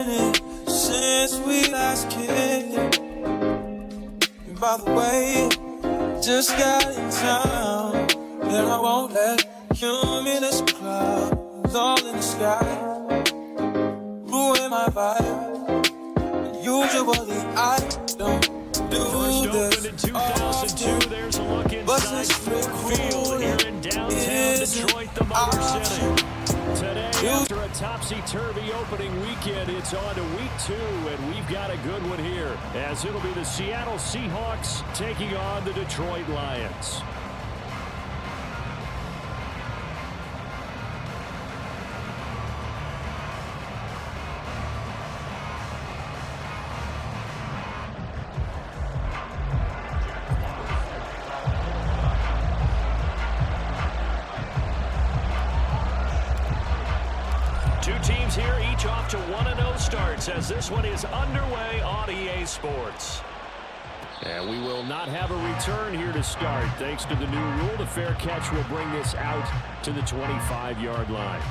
Since we last kicked, by the way, just got in town, and I won't let cumulus clouds all in the sky ruin my vibe. Usually I don't do First this opened in 2002, often, there's a look but inside since we're Field here in downtown Detroit, the Motor City. Today, after a topsy-turvy opening weekend, it's on to week 2, and we've got a good one here, as it'll be the Seattle Seahawks taking on the Detroit Lions. Two teams here, each off to 1-0 starts as this one is underway on EA Sports. And we will not have a return here to start. Thanks to the new rule, the fair catch will bring this out to the 25-yard line.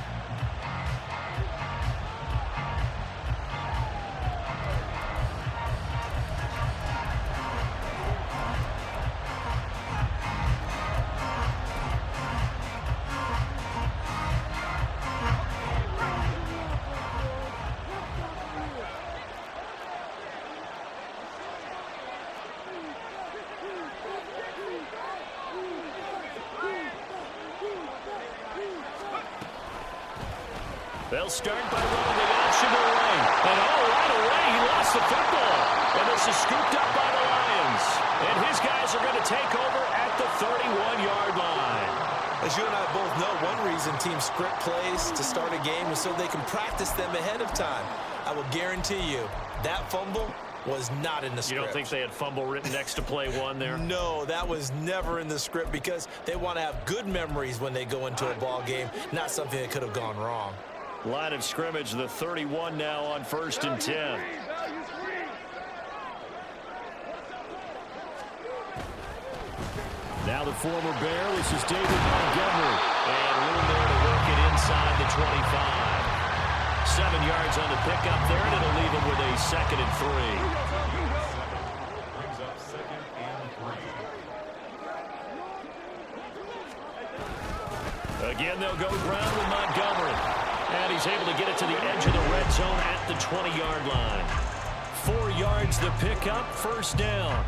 They'll start by running the option away. And right away, he lost the football. And this is scooped up by the Lions. And his guys are going to take over at the 31-yard line. As you and I both know, one reason teams script plays to start a game is so they can practice them ahead of time. I will guarantee you that fumble was not in the script. You don't think they had fumble written next to play one there? No, that was never in the script because they want to have good memories when they go into a ball game, not something that could have gone wrong. Line of scrimmage, the 31 now on 1st and 10. Now the former Bear, this is David Montgomery. And room there to work it inside the 25. 7 yards on the pickup there, and it'll leave him with a 2nd and 3. Brings up 2nd and 3. Again, they'll go ground with Montgomery. And he's able to get it to the edge of the red zone at the 20-yard line. 4 yards the pickup, 1st down.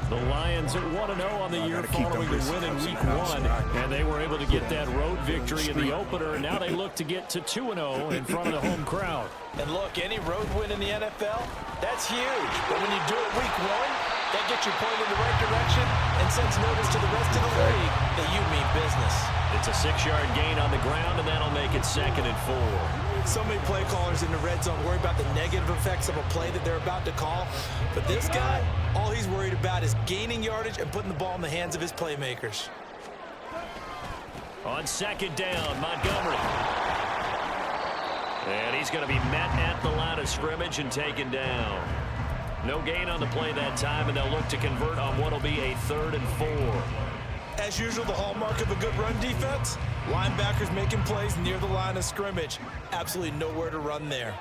The Lions at 1-0 on the year following the win in week 1. And they were able to get that road victory in the opener. And now they look to get to 2-0 in front of the home crowd. And look, any road win in the NFL, that's huge. But when you do it week 1, that gets you pointed in the right direction and sends notice to the rest of the league that you mean business. It's a 6-yard gain on the ground, and that'll make it 2nd and 4. So many play callers in the red zone worry about the negative effects of a play that they're about to call. But this guy, all he's worried about is gaining yardage and putting the ball in the hands of his playmakers. On 2nd down, Montgomery. And he's going to be met at the line of scrimmage and taken down. No gain on the play that time, and they'll look to convert on what will be a 3rd and 4. As usual, the hallmark of a good run defense, linebackers making plays near the line of scrimmage. Absolutely nowhere to run there.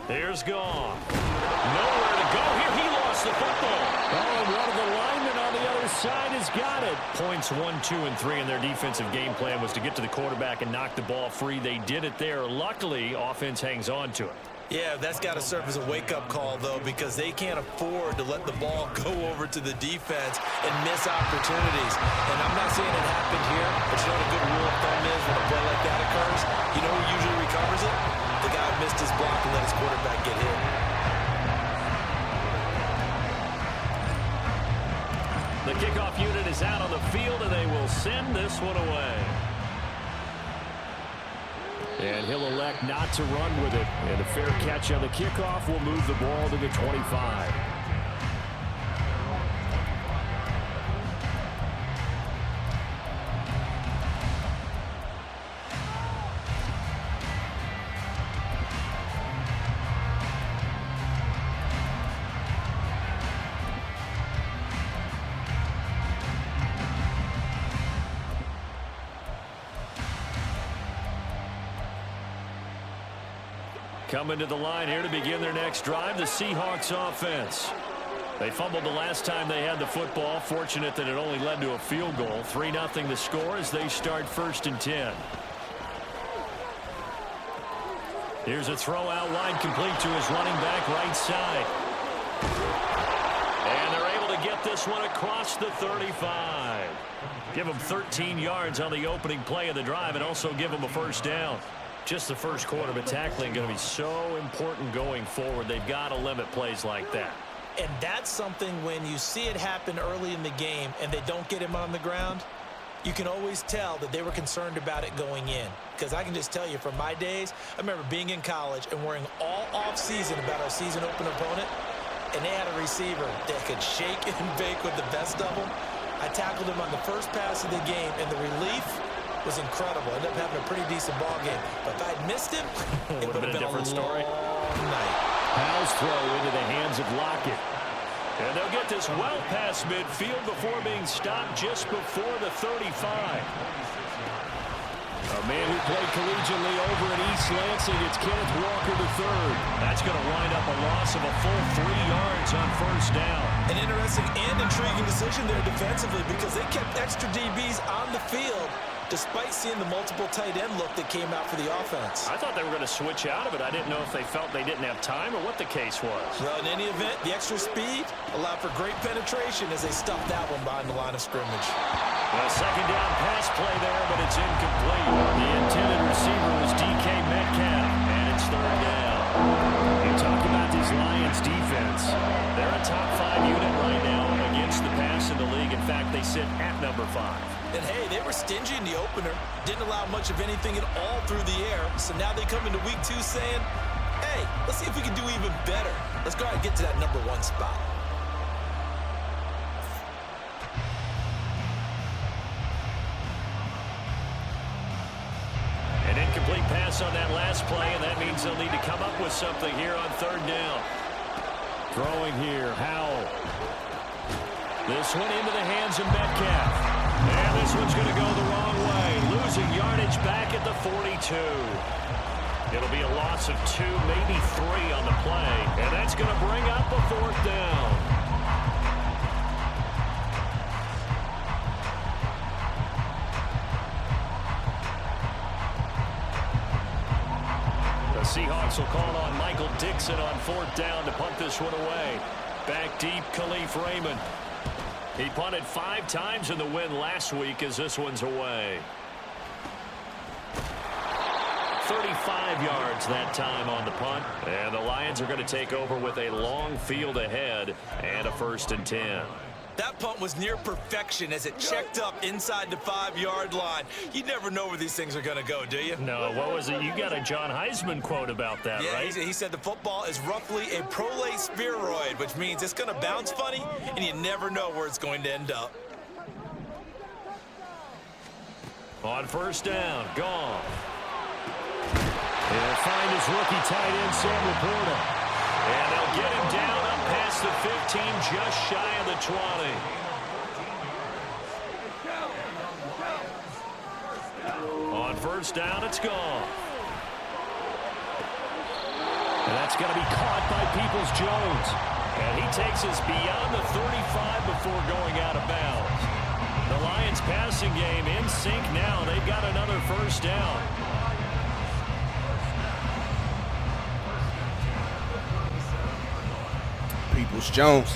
Here's Goff. Nowhere to go here. He lost the football. Oh, and one of the linemen on the other side has got it. Points 1, 2, and 3 in their defensive game plan was to get to the quarterback and knock the ball free. They did it there. Luckily, offense hangs on to it. Yeah, that's got to serve as a wake-up call, though, because they can't afford to let the ball go over to the defense and miss opportunities. And I'm not saying it happened here, but you know what a good rule of thumb is when a play like that occurs? You know who usually recovers it? The guy who missed his block and let his quarterback get hit. The kickoff unit is out on the field, and they will send this one away. And he'll elect not to run with it. And a fair catch on the kickoff will move the ball to the 25. Coming to the line here to begin their next drive, the Seahawks offense. They fumbled the last time they had the football. Fortunate that it only led to a field goal. 3-0 the score as they start 1st and 10. Here's a throw out wide, complete to his running back right side. And they're able to get this one across the 35. Give them 13 yards on the opening play of the drive and also give them a 1st down. Just the first quarter, but tackling going to be so important going forward. They've got to limit plays like that. And that's something when you see it happen early in the game and they don't get him on the ground, you can always tell that they were concerned about it going in. Because I can just tell you from my days, I remember being in college and worrying all off-season about our season opener opponent, and they had a receiver that could shake and bake with the best of them. I tackled him on the first pass of the game, and the relief was incredible. Ended up having a pretty decent ball game. But if I'd missed him, it would have been a different story. Night. Powell's throw into the hands of Lockett. And they'll get this well past midfield before being stopped just before the 35. A man who played collegiately over at East Lansing, it's Kenneth Walker III. That's going to wind up a loss of a full 3 yards on 1st down. An interesting and intriguing decision there defensively because they kept extra DBs on the field despite seeing the multiple tight end look that came out for the offense. I thought they were going to switch out of it. I didn't know if they felt they didn't have time or what the case was. Well, in any event, the extra speed allowed for great penetration as they stuffed that one behind the line of scrimmage. A 2nd down pass play there, but it's incomplete. The intended receiver was DK Metcalf, and it's 3rd down. You talk about this Lions defense. They're a top 5 unit right now against the pass in the league. In fact, they sit at number 5. And hey, they were stingy in the opener. Didn't allow much of anything at all through the air. So now they come into week 2 saying, hey, let's see if we can do even better. Let's go ahead and get to that number 1 spot. An incomplete pass on that last play, and that means they'll need to come up with something here on 3rd down. Throwing here, Howell. This one into the hands of Metcalf. And this one's going to go the wrong way. Losing yardage back at the 42. It'll be a loss of 2, maybe 3 on the play. And that's going to bring up a 4th down. The Seahawks will call on Michael Dixon on 4th down to punt this one away. Back deep, Khalif Raymond. He punted 5 times in the win last week as this one's away. 35 yards that time on the punt. And the Lions are going to take over with a long field ahead and a 1st and 10. That punt was near perfection as it checked up inside the 5-yard line. You never know where these things are going to go, do you? No, what was it? You got a John Heisman quote about that, yeah, right? He said the football is roughly a prolate spheroid, which means it's going to bounce funny, and you never know where it's going to end up. On 1st down, Goff. He'll find his rookie tight end, Sam Laporta. And they'll get him down up past the 15, just shy of the 20. On 1st down, it's gone. And that's going to be caught by Peoples-Jones. And he takes us beyond the 35 before going out of bounds. The Lions passing game in sync now. They've got another 1st down. Peoples-Jones.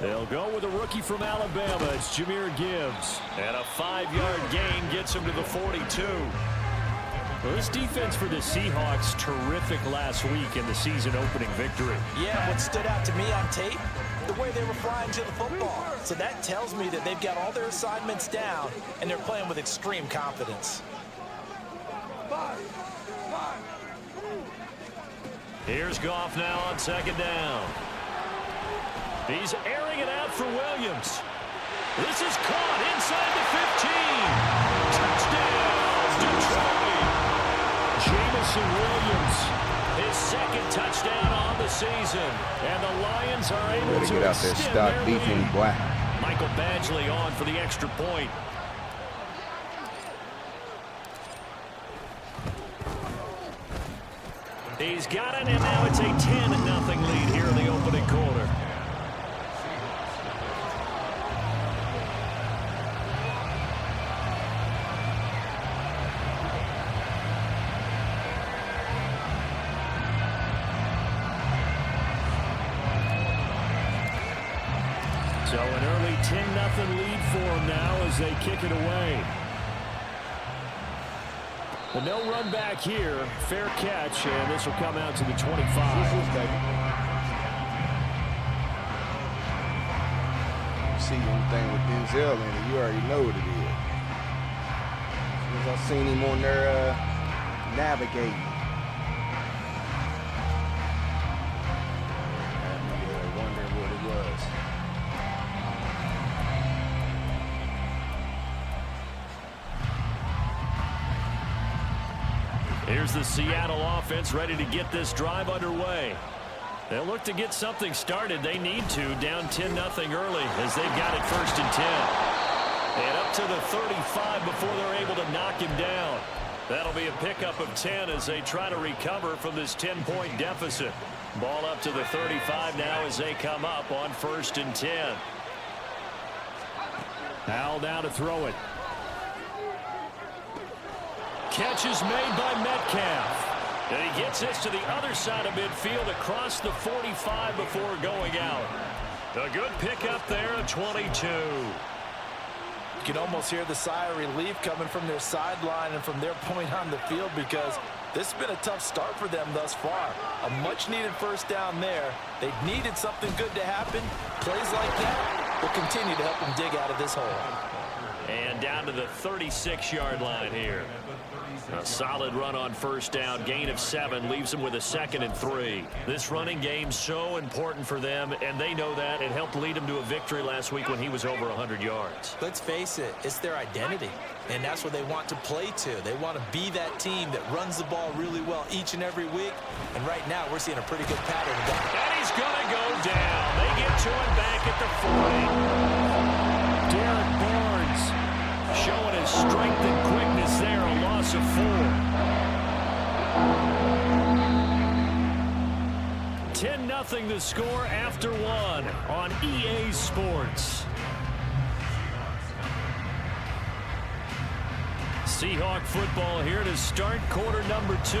They'll go with a rookie from Alabama. It's Jahmyr Gibbs. And a 5-yard gain gets him to the 42. Well, this defense for the Seahawks, terrific last week in the season-opening victory. Yeah, what stood out to me on tape, the way they were flying to the football. So that tells me that they've got all their assignments down, and they're playing with extreme confidence. Here's Goff now on 2nd down. He's airing it out for Williams. This is caught inside the 15. Touchdown, Detroit. Jamison Williams His second touchdown on the season. And the Lions are able to get out there, extend stop their beefing, lead. boy. Michael Badgley on for the extra point. He's got it, and now it's a 10-0 lead here in the opening quarter. So an early 10-0 lead for them now as they kick it away. But no run back here. Fair catch, and this will come out to the 25. You see anything with Denzel in it, you already know what it is. As soon as I seen him on there navigating. I'm wondering what it was. Here's the Seattle offense ready to get this drive underway. They'll look to get something started. They need to, down 10-0 early as they've got it 1st and 10. And up to the 35 before they're able to knock him down. That'll be a pickup of 10 as they try to recover from this 10-point deficit. Ball up to the 35 now as they come up on 1st and 10. Howell down to throw it. Catch is made by Metcalf. And he gets this to the other side of midfield across the 45 before going out. A good pickup there at 22. You can almost hear the sigh of relief coming from their sideline and from their point on the field because this has been a tough start for them thus far. A much-needed first down there. They needed something good to happen. Plays like that will continue to help them dig out of this hole. And down to the 36-yard line here. A solid run on first down. Gain of 7 leaves them with a 2nd and 3. This running game so important for them, and they know that. It helped lead them to a victory last week when he was over 100 yards. Let's face it, it's their identity, and that's what they want to play to. They want to be that team that runs the ball really well each and every week, and right now we're seeing a pretty good pattern. And he's going to go down. They get to him back at the 40. Derek Barnes showing his strength and quickness there, a loss of 4. 10-0 the score after 1 on EA Sports. Seahawk football here to start quarter number 2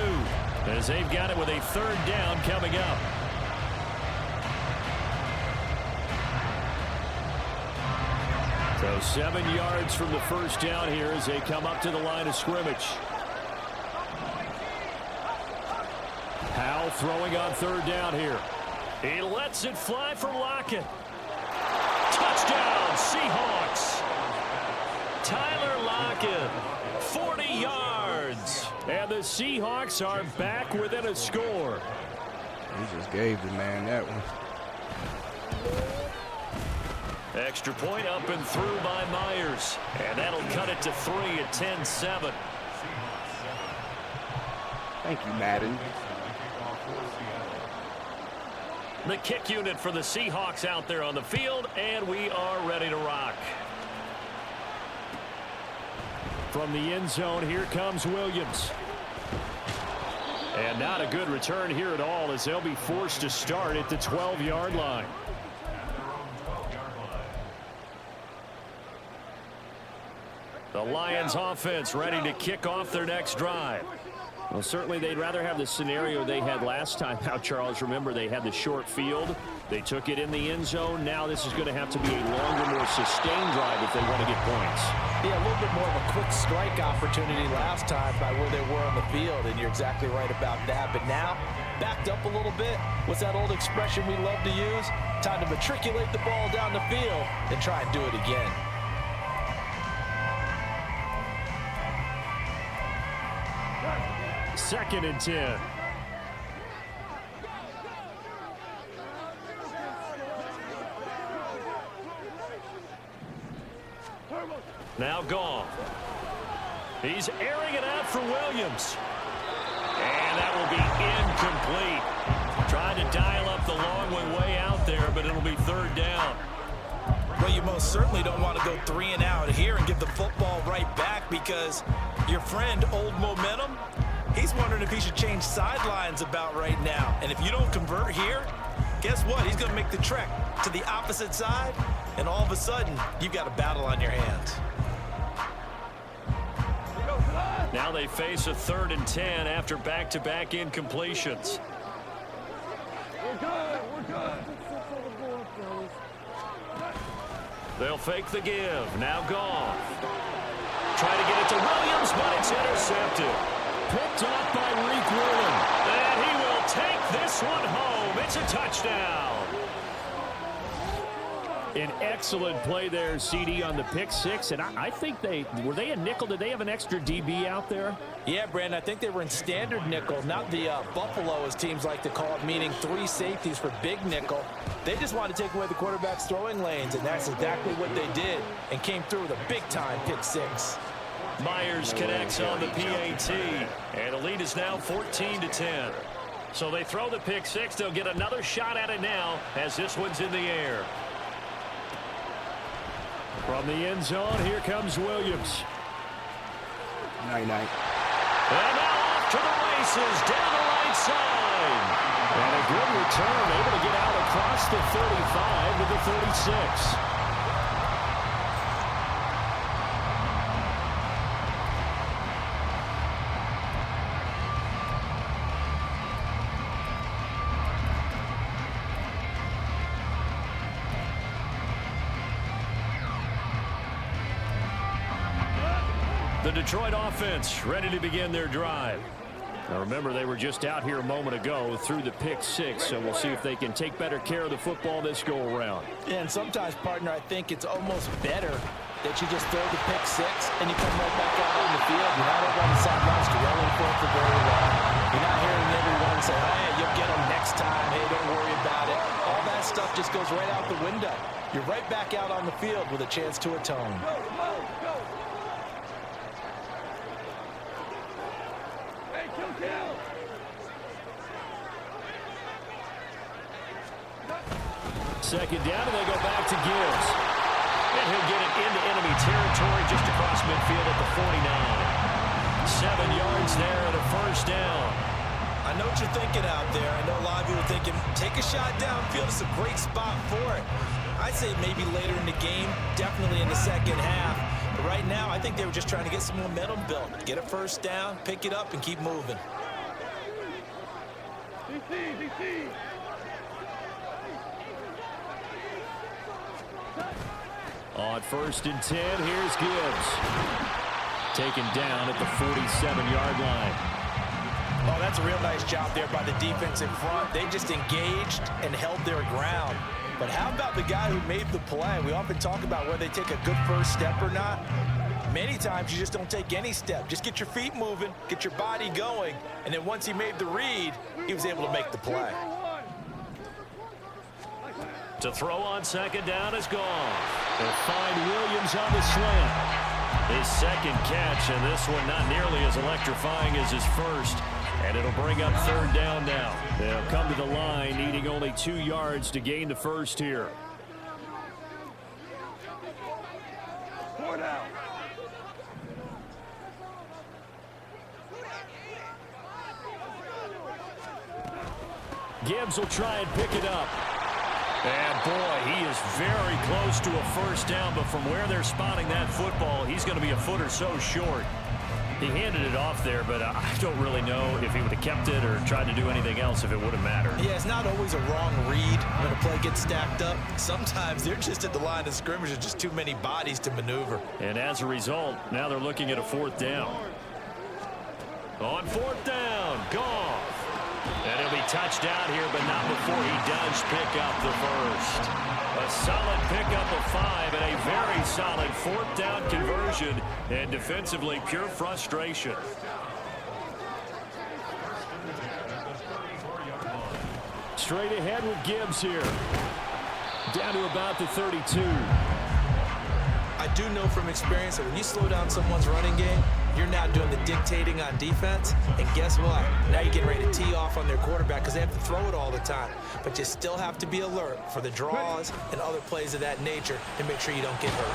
as they've got it with a 3rd down coming up. So 7 yards from the first down here as they come up to the line of scrimmage. Howell throwing on 3rd down here. He lets it fly for Lockett. Touchdown, Seahawks. Tyler Lockett, 40 yards. And the Seahawks are back within a score. He just gave the man that one. Extra point up and through by Myers. And that'll cut it to 3 at 10-7. Thank you, Madden. The kick unit for the Seahawks out there on the field, and we are ready to rock. From the end zone, here comes Williams. And not a good return here at all as they'll be forced to start at the 12-yard line. The Lions offense ready to kick off their next drive. Well, certainly they'd rather have the scenario they had last time out, Charles. Remember, they had the short field. They took it in the end zone. Now this is going to have to be a longer, more sustained drive if they want to get points. Yeah, a little bit more of a quick strike opportunity last time by where they were on the field, and you're exactly right about that. But now, backed up a little bit. What's that old expression we love to use? Time to matriculate the ball down the field and try and do it again. Second and 10. Now gone. He's airing it out for Williams. And And that will be incomplete. Trying to dial up the long way out there, but it'll be third down. Well, you most certainly don't want to go 3 and out here and give the football right back, because your friend, Old Momentum, he's wondering if he should change sidelines about right now. And if you don't convert here, guess what? He's going to make the trek to the opposite side, and all of a sudden, you've got a battle on your hands. Now they face a 3rd and 10 after back-to-back incompletions. We're good. They'll fake the give. Now Goff. Trying to get it to Williams, but it's intercepted. Picked off by Reek Woolen. And he will take this one home. It's a touchdown. An excellent play there, CD, on the pick six. And I think were they a nickel? Did they have an extra DB out there? Yeah, Brandon, I think they were in standard nickel, not the Buffalo, as teams like to call it, meaning 3 safeties for big nickel. They just wanted to take away the quarterback's throwing lanes, and that's exactly what they did, and came through with a big-time pick six. Myers connects on the PAT, and the lead is now 14-10. So they throw the pick six. They'll get another shot at it now as this one's in the air. From the end zone, here comes Williams. Night-night. And now off to the races, down the right side. And a good return, able to get out across the 35 to the 36. The Detroit offense ready to begin their drive. Now remember, they were just out here a moment ago through the pick six, so we'll see if they can take better care of the football this go around. Yeah, and sometimes, partner, I think it's almost better that you just throw the pick six and you come right back out on the field. You're not over on the sidelines dwelling for it for very long. You're not hearing everyone say, hey, you'll get them next time. Hey, don't worry about it. All that stuff just goes right out the window. You're right back out on the field with a chance to atone. Second down, and they go back to Gibbs. And he'll get it into enemy territory just across midfield at the 49. 7 yards there and a first down. I know what you're thinking out there. I know a lot of you are thinking, take a shot downfield. It's a great spot for it. I'd say maybe later in the game, definitely in the second half. But right now, I think they were just trying to get some momentum built. Get a first down, pick it up, and keep moving. DC. On 1st and 10, here's Gibbs. Taken down at the 47-yard line. Oh, that's a real nice job there by the defense in front. They just engaged and held their ground. But how about the guy who made the play? We often talk about whether they take a good first step or not. Many times you just don't take any step. Just get your feet moving, get your body going, and then once he made the read, he was able to make the play. To throw on second down is gone. They'll find Williams on the slant. His second catch, and this one not nearly as electrifying as his first. And it'll bring up third down now. They'll come to the line, needing only 2 yards to gain the first here. Gibbs will try and pick it up. And boy, he is very close to a first down, but from where they're spotting that football, he's going to be a foot or so short. He handed it off there, but I don't really know if he would have kept it or tried to do anything else if it would have mattered. Yeah, it's not always a wrong read when a play gets stacked up. Sometimes they're just at the line of scrimmage with just too many bodies to maneuver. And as a result, now they're looking at a 4th down. On 4th down, Goff. And he'll be touched down here, but not before he does pick up the first. A solid pickup of 5 and a very solid 4th down conversion. And defensively, pure frustration. Straight ahead with Gibbs here. Down to about the 32. I do know from experience that when you slow down someone's running game, You're now doing the dictating on defense, and guess what? Now you're getting ready to tee off on their quarterback because they have to throw it all the time. But you still have to be alert for the draws and other plays of that nature to make sure you don't get hurt.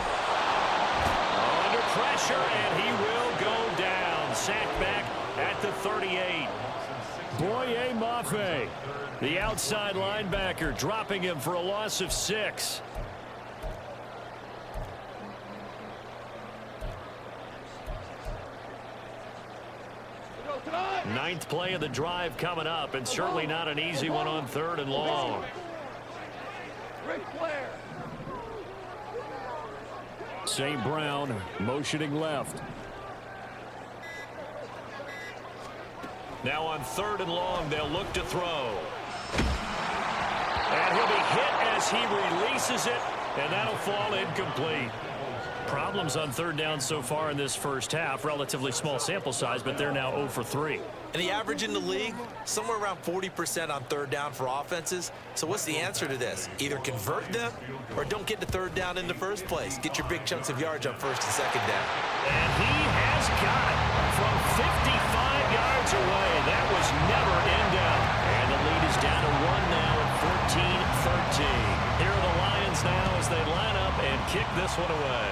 Under pressure, and he will go down. Sacked back at the 38. Boye Mafe, the outside linebacker, dropping him for a loss of 6. Ninth play of the drive coming up, and certainly not an easy one on 3rd and long. St. Brown motioning left. Now on 3rd and long, they'll look to throw. And he'll be hit as he releases it, and that'll fall incomplete. Problems on 3rd down so far in this first half. Relatively small sample size, but they're now 0 for 3. And the average in the league, somewhere around 40% on 3rd down for offenses. So what's the answer to this? Either convert them or don't get to 3rd down in the first place. Get your big chunks of yards on 1st and 2nd down. And he has got it from 55 yards away. That was never in doubt. And the lead is down to 1 now at 14-13. Here are the Lions now as they line up and kick this one away.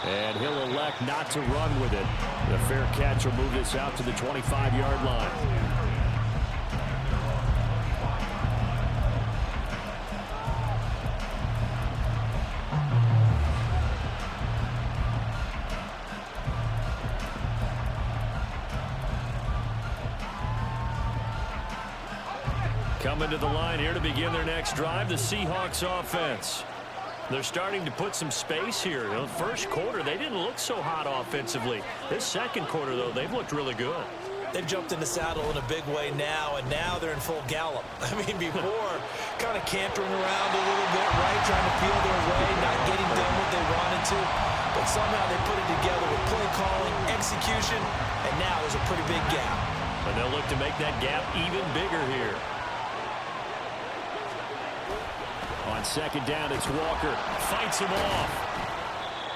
And he'll elect not to run with it. The fair catch will move this out to the 25-yard line. Coming to the line here to begin their next drive, the Seahawks offense. They're starting to put some space here. You know, the first quarter, they didn't look so hot offensively. This second quarter, though, they've looked really good. They've jumped in the saddle in a big way now, and now they're in full gallop. I mean, before, kind of cantering around a little bit, right, trying to feel their way, not getting done what they wanted to. But somehow they put it together with play calling, execution, and now there's a pretty big gap. And they'll look to make that gap even bigger here. On 2nd down, it's Walker. Fights him off.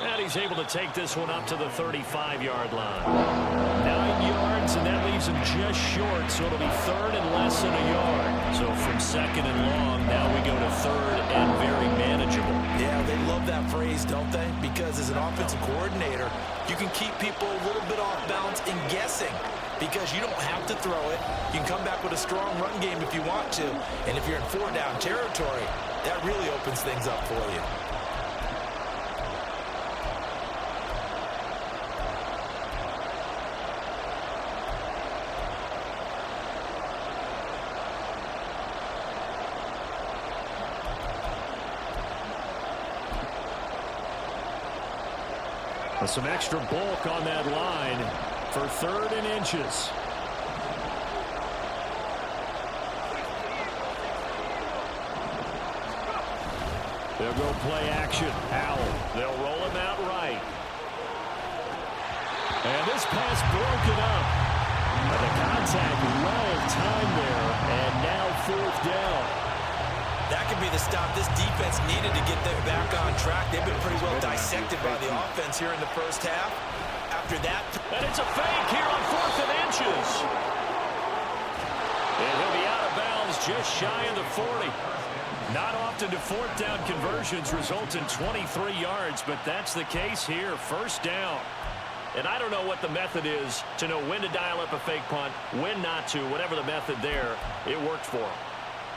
And he's able to take this one up to the 35-yard line. 9 yards, and that leaves him just short, so it'll be 3rd and less than a yard. So from 2nd and long, now we go to 3rd and very manageable. Yeah, they love that phrase, don't they? Because as an offensive coordinator, you can keep people a little bit off balance and guessing. Because you don't have to throw it. You can come back with a strong run game if you want to. And if you're in 4-down territory, that really opens things up for you. With some extra bulk on that line for 3rd and inches. They'll go play action. Howell. They'll roll him out right. And this pass broken up. And the contact well timed there. And now 4th down. That could be the stop this defense needed to get them back on track. They've been pretty well dissected by the offense here in the first half. After that. And it's a fake here on 4th and inches. And he'll be out of bounds just shy of the 40. Not often do 4th down conversions result in 23 yards, but that's the case here. 1st down. And I don't know what the method is to know when to dial up a fake punt, when not to. Whatever the method there, it worked for him.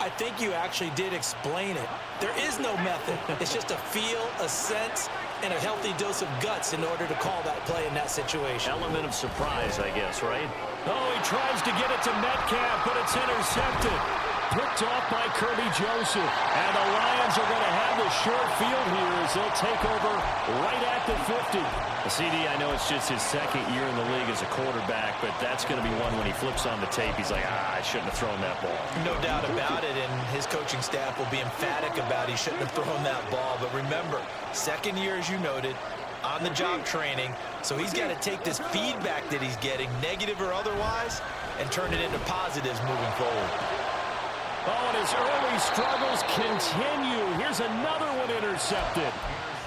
I think you actually did explain it. There is no method. It's just a feel, a sense, and a healthy dose of guts in order to call that play in that situation. Element of surprise, I guess, right? Oh, he tries to get it to Metcalf, but it's intercepted. Picked off by Kirby Joseph. And the Lions are going to have the short field here as they'll take over right at the 50. CD, I know it's just his 2nd year in the league as a quarterback, but that's going to be one when he flips on the tape. He's like, I shouldn't have thrown that ball. No doubt about it, and his coaching staff will be emphatic about he shouldn't have thrown that ball. But remember, 2nd year, as you noted, on-the-job training, so he's got to take this feedback that he's getting, negative or otherwise, and turn it into positives moving forward. Oh, and his early struggles continue Here's another one intercepted.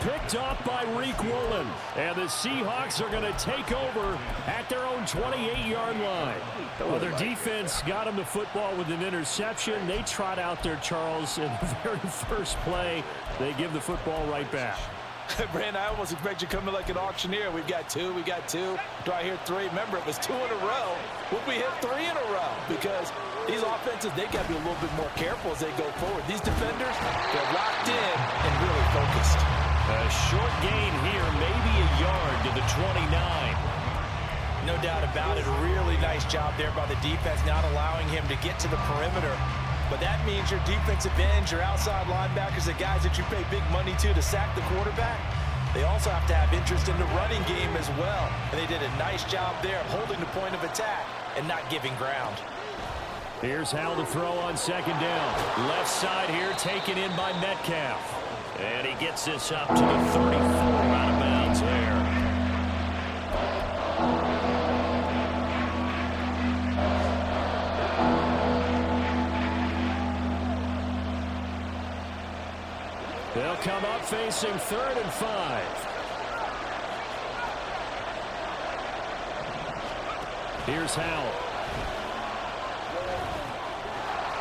Picked off by Reek Woolen. And the Seahawks are going to take over at their own 28-yard line. Well, their defense got them the football with an interception. They trot out there, Charles, in the very first play. They give the football right back. Brandon, I almost expect you coming like an auctioneer. We've got two. Do I hear three? Remember, it was 2 in a row. Will we hit 3 in a row? Because these offenses, they got to be a little bit more careful as they go forward. These defenders, they're locked in and really focused. A short gain here, maybe a yard to the 29. No doubt about it. A really nice job there by the defense, not allowing him to get to the perimeter. But that means your defensive ends, your outside linebackers, the guys that you pay big money to sack the quarterback, they also have to have interest in the running game as well. And they did a nice job there holding the point of attack and not giving ground. Here's Howell to throw on second down. Left side here taken in by Metcalf. And he gets this up to the 34, out of bounds there. They'll come up facing 3rd and 5. Here's Howell.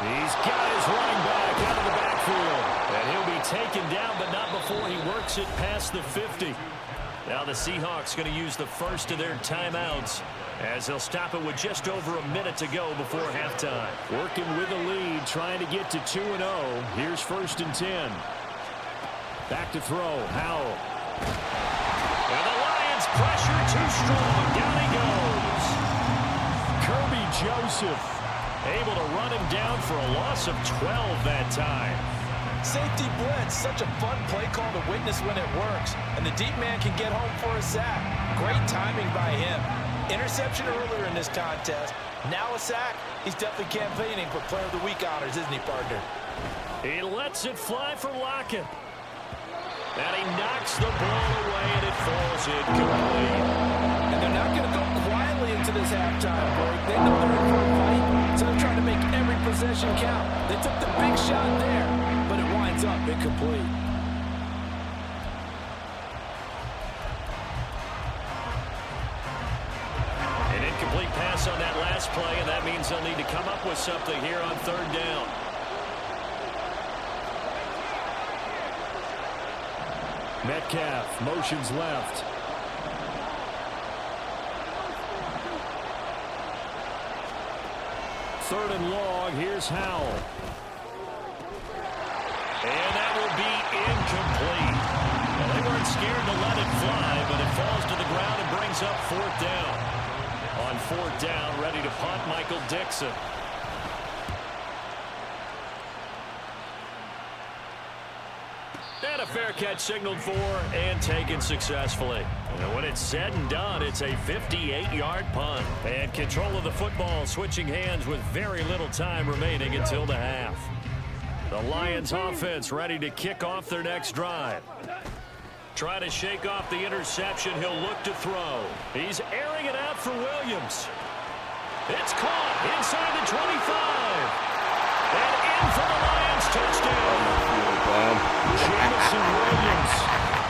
He's got his running back out of the backfield. And he'll be taken down, but not before he works it past the 50. Now the Seahawks going to use the first of their timeouts as they'll stop it with just over a minute to go before halftime. Working with the lead, trying to get to 2-0. Here's 1st and 10. Back to throw, Howell. And the Lions pressure too strong. Down he goes. Kirby Joseph able to run him down for a loss of 12 that time. Safety blitz, such a fun play call to witness when it works. And the deep man can get home for a sack. Great timing by him. Interception earlier in this contest. Now a sack. He's definitely campaigning for Player of the Week honors, isn't he, partner? He lets it fly for Lockett. And he knocks the ball away, and it falls incomplete. And they're not going to go quietly into this halftime break. They know they're in for a fight, so they're trying to make every possession count. They took the big shot there, but it winds up incomplete. An incomplete pass on that last play, and that means they'll need to come up with something here on 3rd down. Metcalf motions left. Third and long. Here's Howell. And that will be incomplete. Well, they weren't scared to let it fly, but it falls to the ground and brings up 4th down. On 4th down, ready to punt, Michael Dixon. And a fair catch signaled for and taken successfully. And when it's said and done, it's a 58-yard punt. And control of the football switching hands with very little time remaining until the half. The Lions offense ready to kick off their next drive. Trying to shake off the interception, he'll look to throw. He's airing it out for Williams. It's caught inside the 25. And in for the Lions touchdown. Jamison Williams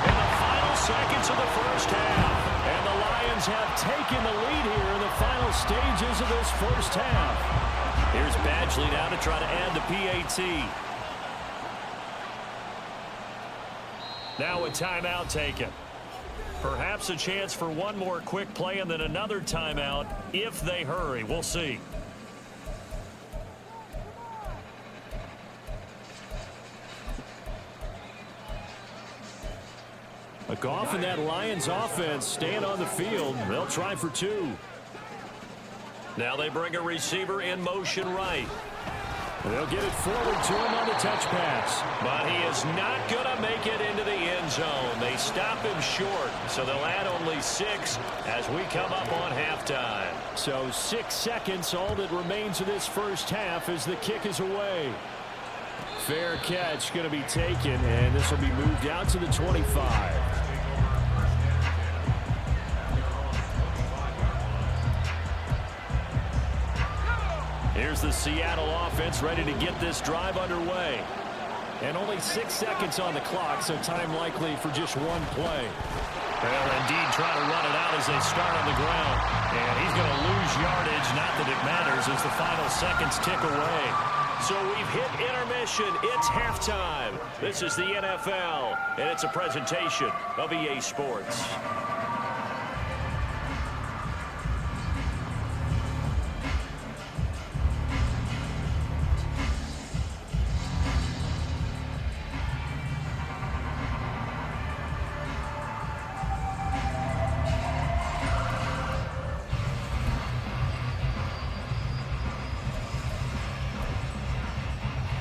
in the final seconds of the first half. And the Lions have taken the lead here in the final stages of this first half. Here's Badgley now to try to add the PAT. Now a timeout taken. Perhaps a chance for one more quick play and then another timeout if they hurry. We'll see. A Goff and that Lions offense staying on the field. They'll try for 2. Now they bring a receiver in motion right. They'll get it forward to him on the touch pass. But he is not going to make it into the end zone. They stop him short, so they'll add only 6 as we come up on halftime. So 6 seconds, all that remains of this first half as the kick is away. Fair catch going to be taken, and this will be moved out to the 25. Here's the Seattle offense ready to get this drive underway. And only 6 seconds on the clock, so time likely for just one play. Well, indeed, trying to run it out as they start on the ground. And he's going to lose yardage, not that it matters, as the final seconds tick away. So we've hit intermission. It's halftime. This is the NFL, and it's a presentation of EA Sports.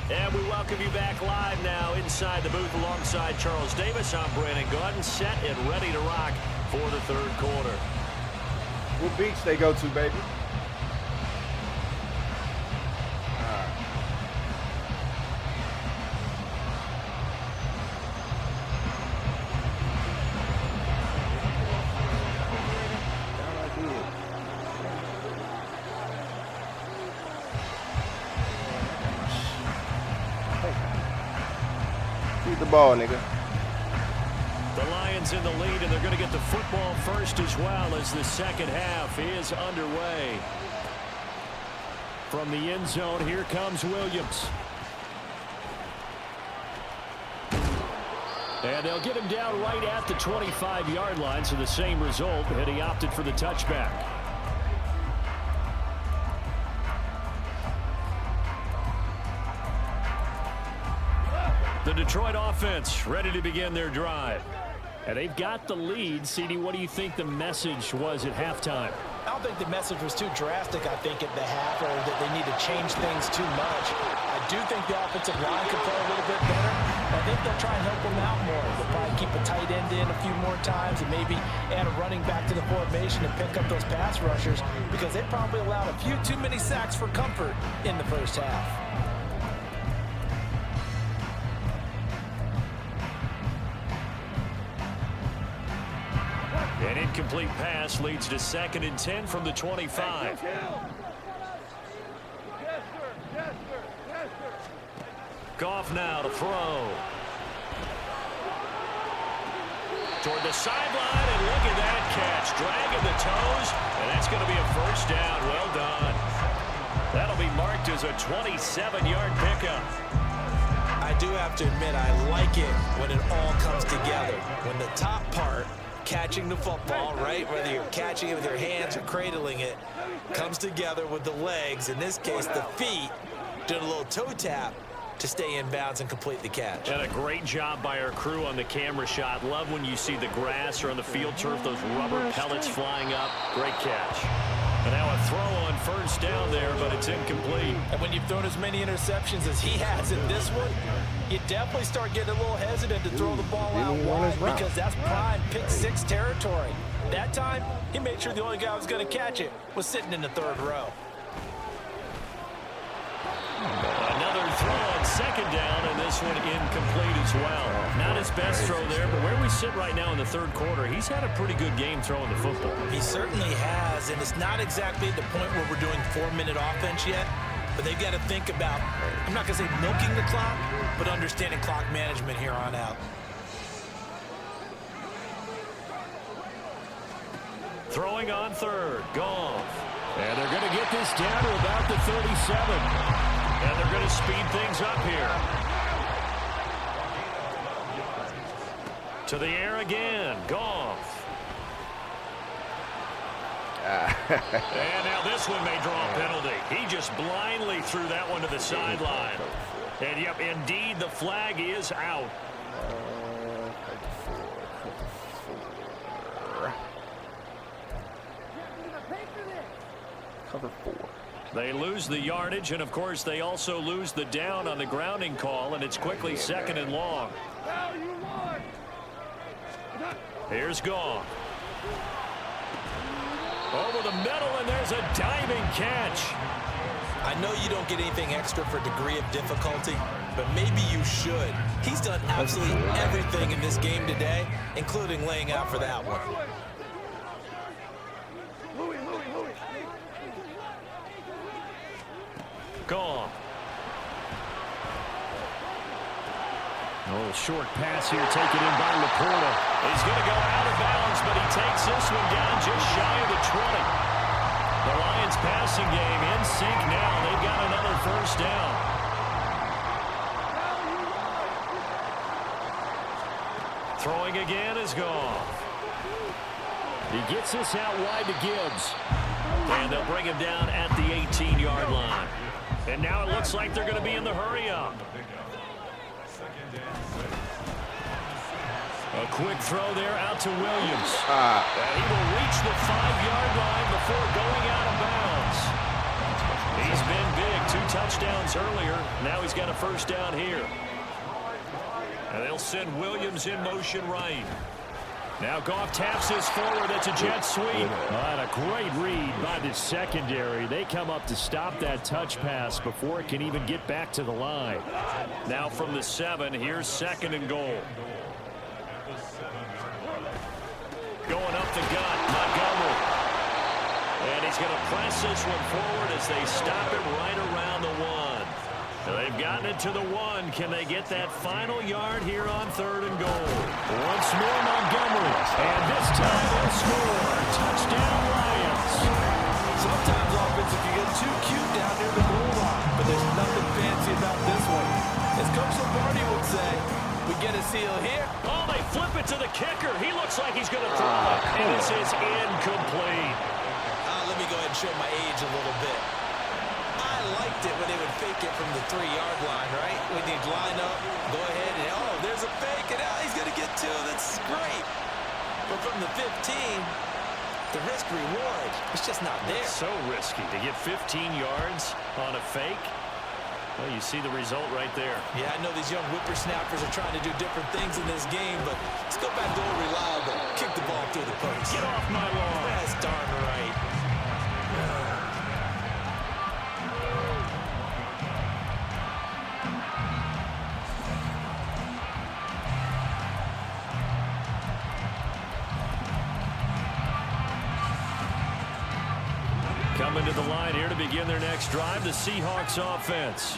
And we welcome you back live now inside the booth alongside Charles Davis. I'm Brandon Gordon, set and ready to rock for the third quarter. What beach they go to, baby? The ball, nigga. The Lions in the lead, and they're going to get the football first as well as the second half is underway. From the end zone, here comes Williams. And they'll get him down right at the 25-yard line, so the same result, and he opted for the touchback. The Detroit offense ready to begin their drive. And they've got the lead. CD, what do you think the message was at halftime? I don't think the message was too drastic, I think, at the half, or that they need to change things too much. I do think the offensive line could play a little bit better. I think they'll try and help them out more. They'll probably keep a tight end in a few more times and maybe add a running back to the formation and pick up those pass rushers, because they probably allowed a few too many sacks for comfort in the first half. An incomplete pass leads to 2nd and 10 from the 25. Goff now to throw. Toward the sideline, and look at that catch. Dragging the toes, and that's going to be a first down. Well done. That'll be marked as a 27-yard pickup. I do have to admit, I like it when it all comes together. When the top part, catching the football, right, whether you're catching it with your hands or cradling it, comes together with the legs, in this case the feet, doing a little toe tap to stay in bounds and complete the catch. And a great job by our crew on the camera shot. Love when you see the grass or on the field turf, those rubber pellets flying up. Great catch. And now a throw on first down there, but it's incomplete. And when you've thrown as many interceptions as he has in this one, you definitely start getting a little hesitant to throw the ball out wide, because that's prime pick six territory. That time, he made sure the only guy who was going to catch it was sitting in the third row. Another throw on second down, and this one incomplete as well. Not his best throw there, but where we sit right now in the third quarter, he's had a pretty good game throwing the football. He certainly has, and it's not exactly at the point where we're doing 4-minute offense yet, but they've got to think about, I'm not going to say milking the clock, but understanding clock management here on out. Throwing on third, Goff. And they're going to get this down to about the 37. And they're going to speed things up here. To the air again, Goff. And now this one may draw a penalty. He just blindly threw that one to the sideline. And yep, indeed, the flag is out. Cover 4. They lose the yardage, and of course they also lose the down on the grounding call, and it's quickly 2nd and long. Here's Goff. Over the middle, and there's a diving catch. I know you don't get anything extra for degree of difficulty, but maybe you should. He's done absolutely everything in this game today, including laying out for that one. Goff. little short pass here taken in by Laporta. He's going to go out of bounds, but he takes this one down just shy of the 20. The Lions passing game in sync now. They've got another first down. Throwing again is Goff. He gets this out wide to Gibbs. And they'll bring him down at the 18-yard line. And now it looks like they're going to be in the hurry-up. A quick throw there out to Williams. And he will reach the 5-yard line before going out of bounds. He's been big. 2 touchdowns earlier. Now he's got a first down here. And they'll send Williams in motion right. Now Goff taps this forward. That's a jet sweep. And a great read by the secondary. They come up to stop that touch pass before it can even get back to the line. Now from the 7, here's 2nd and goal. Going up the gut, Montgomery. And he's going to press this one forward as they stop him right around the 1. They've gotten it to the 1. Can they get that final yard here on 3rd and goal? Once more Montgomery. And this time they'll score. Touchdown Lions. Sometimes offensive can get too cute down near the goal line, but there's nothing fancy about this one. As Coach Lombardi would say, we get a seal here. Oh, they flip it to the kicker. He looks like he's going to throw it. And this is incomplete. Let me go ahead and show my age a little bit. I liked it when they would fake it from the 3-yard line, right? When they'd line up, go ahead, and oh, there's a fake, and he's going to get 2. That's great. But from the 15, the risk-reward, it's just not there. So risky to get 15 yards on a fake. Well, you see the result right there. Yeah, I know these young whippersnappers are trying to do different things in this game, but let's go back to old reliable. Kick the ball through the post. Get off my lawn. That's darn right. Coming to the line here to begin their next drive, the Seahawks offense.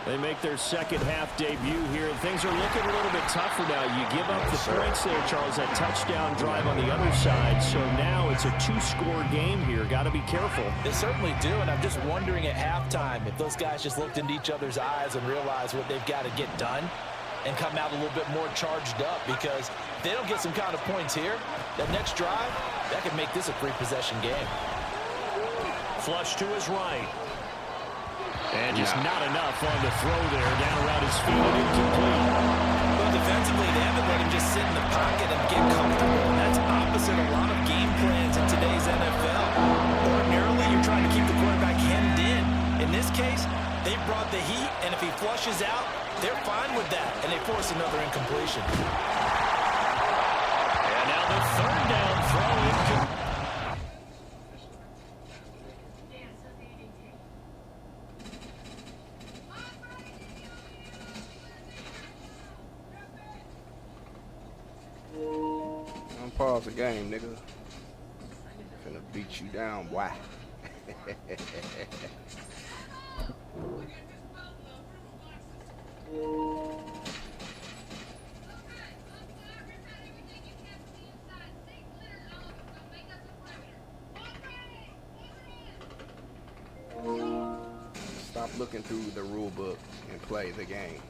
They make their second-half debut here, and things are looking a little bit tougher now. You give up the points there, Charles, that touchdown drive on the other side. So now it's a 2-score game here. Got to be careful. They certainly do, and I'm just wondering at halftime if those guys just looked into each other's eyes and realized what they've got to get done and come out a little bit more charged up, because if they don't get some kind of points here, that next drive, that could make this a 3-possession game. Flush to his right. And just not enough on the throw there. Down around his feet and incomplete. Well, defensively, they haven't let him just sit in the pocket and get comfortable. And that's opposite a lot of game plans in today's NFL. Ordinarily, you're trying to keep the quarterback hemmed in. In this case, they brought the heat, and if he flushes out, they're fine with that. And they force another incompletion. And now the 3rd down throw incomplete. Pause the game, nigga. Finna beat you down, boy. Stop looking through the rule book and play the game.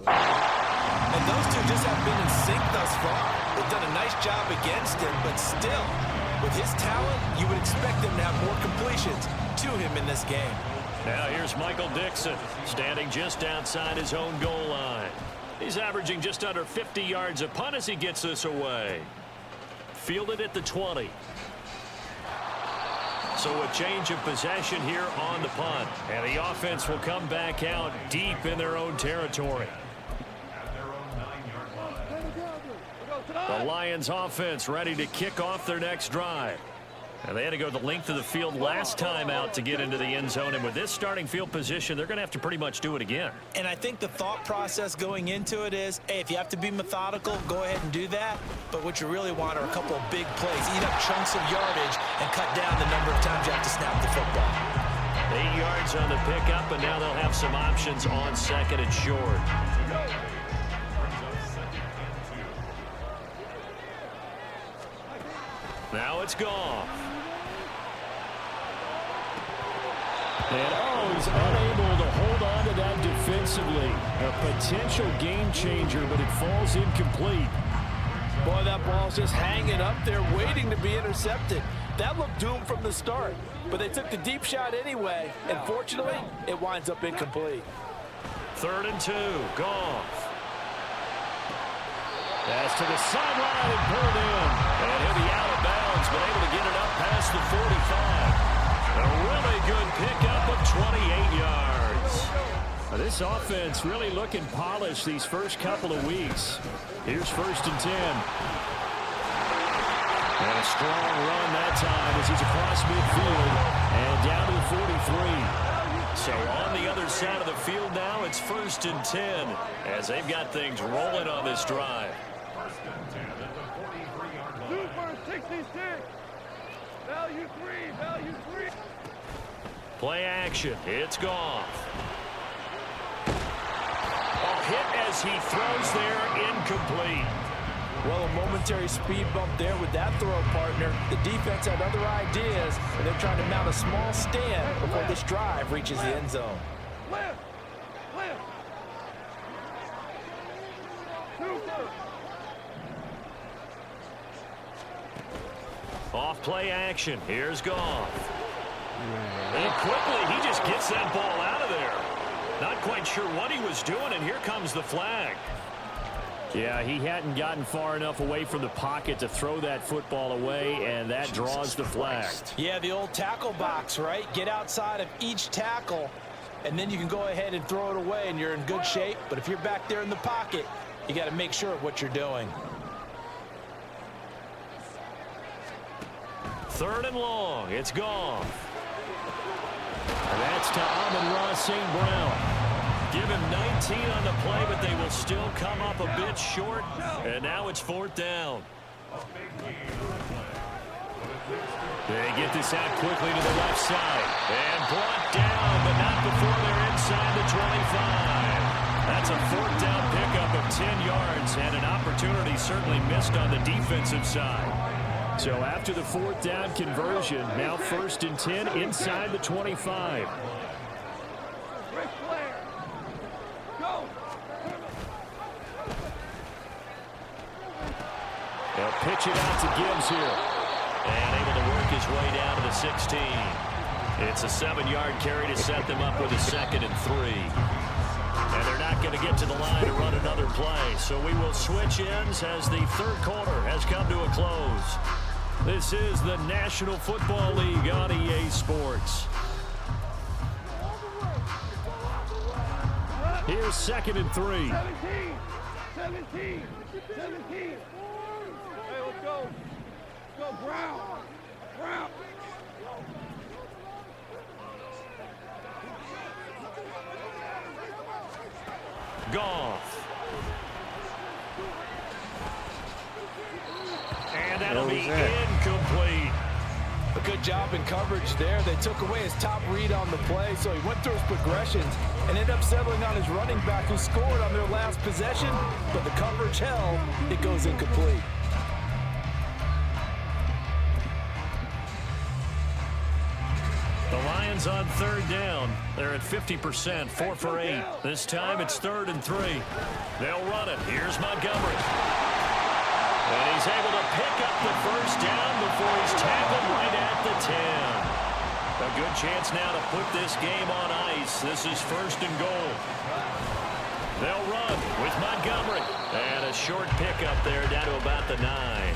And those two just have been in sync thus far. They've done a nice job against him, but still, with his talent, you would expect them to have more completions to him in this game. Now here's Michael Dixon, standing just outside his own goal line. He's averaging just under 50 yards a punt as he gets this away. Fielded at the 20. So a change of possession here on the punt. And the offense will come back out deep in their own territory. The Lions offense ready to kick off their next drive. And they had to go the length of the field last time out to get into the end zone. And with this starting field position, they're going to have to pretty much do it again. And I think the thought process going into it is, hey, if you have to be methodical, go ahead and do that. But what you really want are a couple of big plays. Eat up chunks of yardage and cut down the number of times you have to snap the football. 8 yards on the pickup, and now they'll have some options on 2nd and short. Now it's Goff. And he's unable to hold on to that defensively. A potential game changer, but it falls incomplete. Boy, that ball's just hanging up there, waiting to be intercepted. That looked doomed from the start, but they took the deep shot anyway, and fortunately, it winds up incomplete. 3rd and 2, Goff. Pass to the sideline and pulled in. And he'll be out of bounds, but able to get it up past the 45. A really good pickup of 28 yards. Now, this offense really looking polished these first couple of weeks. Here's 1st and 10. And a strong run that time as he's across midfield and down to the 43. So on the other side of the field now, it's 1st and 10 as they've got things rolling on this drive. Super 66. Value 3. Play action. It's Goff. A hit as he throws there, incomplete. Well, a momentary speed bump there with that throw, partner. The defense had other ideas, and they're trying to mount a small stand before this drive reaches the end zone. Left. Super. Off play action. Here's Goff. And quickly, he just gets that ball out of there. Not quite sure what he was doing, and here comes the flag. Yeah, he hadn't gotten far enough away from the pocket to throw that football away, and that draws the flag. Yeah, the old tackle box, right? Get outside of each tackle, and then you can go ahead and throw it away, and you're in good shape. But if you're back there in the pocket, you got to make sure of what you're doing. 3rd and long. It's Goff. And that's to Amon-Ra St. Brown. Give him 19 on the play, but they will still come up a bit short. And now it's 4th down. They get this out quickly to the left side. And brought down, but not before they're inside the 25. That's a 4th down pickup of 10 yards and an opportunity certainly missed on the defensive side. So after the 4th down conversion, now 1st and 10 inside the 25. Ric Flair. Go. They'll pitch it out to Gibbs here. And able to work his way down to the 16. It's a 7-yard carry to set them up with a 2nd and 3. And they're not going to get to the line to run another play. So we will switch ends as the 3rd quarter has come to a close. This is the National Football League on EA Sports. Here's 2nd and 3. 17. Hey, let's go. Let's go, Brown. Goff. And that'll be incomplete. A good job in coverage there. They took away his top read on the play, so he went through his progressions and ended up settling on his running back who scored on their last possession, but the coverage held. It goes incomplete. The Lions on 3rd down. They're at 50%, 4 for 8. This time it's 3rd and 3. They'll run it. Here's Montgomery. And he's able to pick up the 1st down before he's tackled right at the 10. A good chance now to put this game on ice. This is 1st and goal. They'll run with Montgomery. And a short pickup there down to about the 9.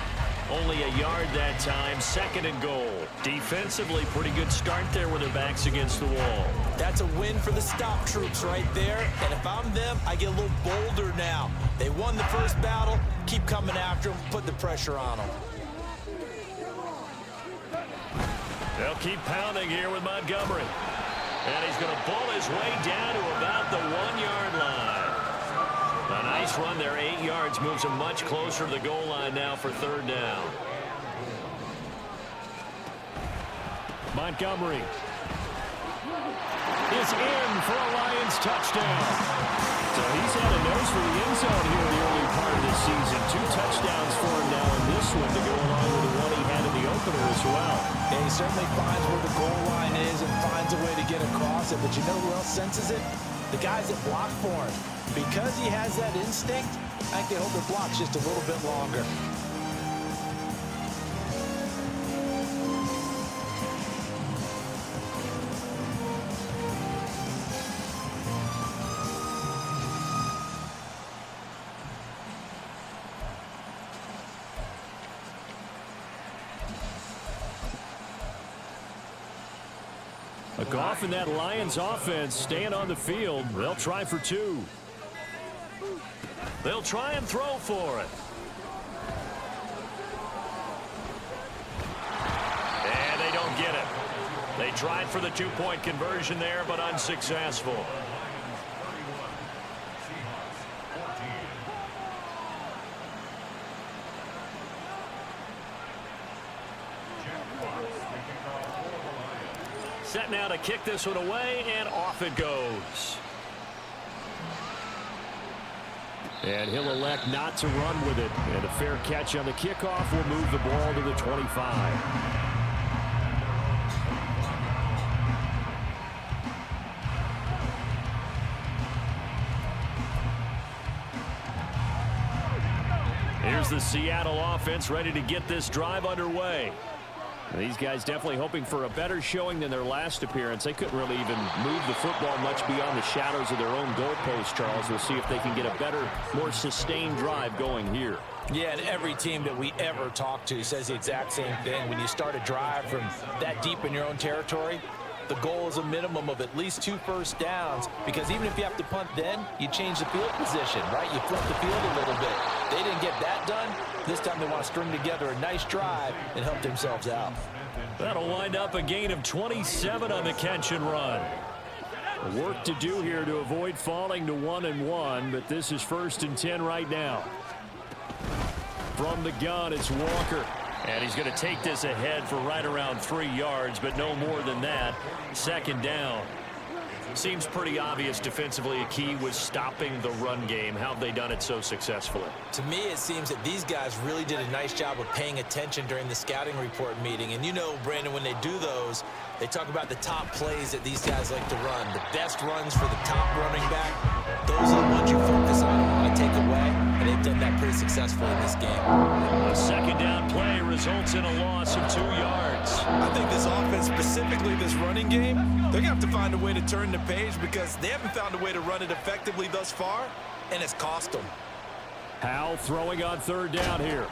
Only a yard that time, 2nd and goal. Defensively, pretty good start there with their backs against the wall. That's a win for the stop troops right there. And if I'm them, I get a little bolder now. They won the first battle. Keep coming after them. Put the pressure on them. They'll keep pounding here with Montgomery. And he's going to pull his way down to about the 1-yard line. A nice run there, 8 yards, moves him much closer to the goal line now for 3rd down. Montgomery is in for a Lions touchdown. So he's had a nose for the end zone here in the early part of this season. 2 touchdowns for him now in this one to go along with the one he had in the he certainly finds where the goal line is and finds a way to get across it. But you know who else senses it? The guys that block for him. Because he has that instinct, I think they hold their blocks just a little bit longer. A Goff and that Lions offense staying on the field. They'll try for 2. They'll try and throw for it. And they don't get it. They tried for the 2-point conversion there, but unsuccessful. Set now to kick this one away, and off it goes. And he'll elect not to run with it. And a fair catch on the kickoff will move the ball to the 25. Here's the Seattle offense ready to get this drive underway. These guys definitely hoping for a better showing than their last appearance. They couldn't really even move the football much beyond the shadows of their own goalpost, Charles. We'll see if they can get a better, more sustained drive going here. Yeah, and every team that we ever talk to says the exact same thing. When you start a drive from that deep in your own territory, the goal is a minimum of at least 2 first downs, because even if you have to punt then, you change the field position, right? You flip the field a little bit. They didn't get that done. This time they want to string together a nice drive and help themselves out. That'll wind up a gain of 27 on the catch and run. Work to do here to avoid falling to 1-1, but this is 1st and 10 right now. From the gun, it's Walker. And he's going to take this ahead for right around 3 yards, but no more than that. 2nd down. Seems pretty obvious defensively a key was stopping the run game. How have they done it so successfully? To me, it seems that these guys really did a nice job of paying attention during the scouting report meeting. And you know, Brandon, when they do those, they talk about the top plays that these guys like to run. The best runs for the top running back. Those are the ones you focus on and want to take away. And they've done that pretty successfully in this game. A 2nd down play results in a loss of 2 yards. I think this offense, specifically this running game, they're going to have to find a way to turn the page because they haven't found a way to run it effectively thus far, and it's cost them. Howell throwing on 3rd down here.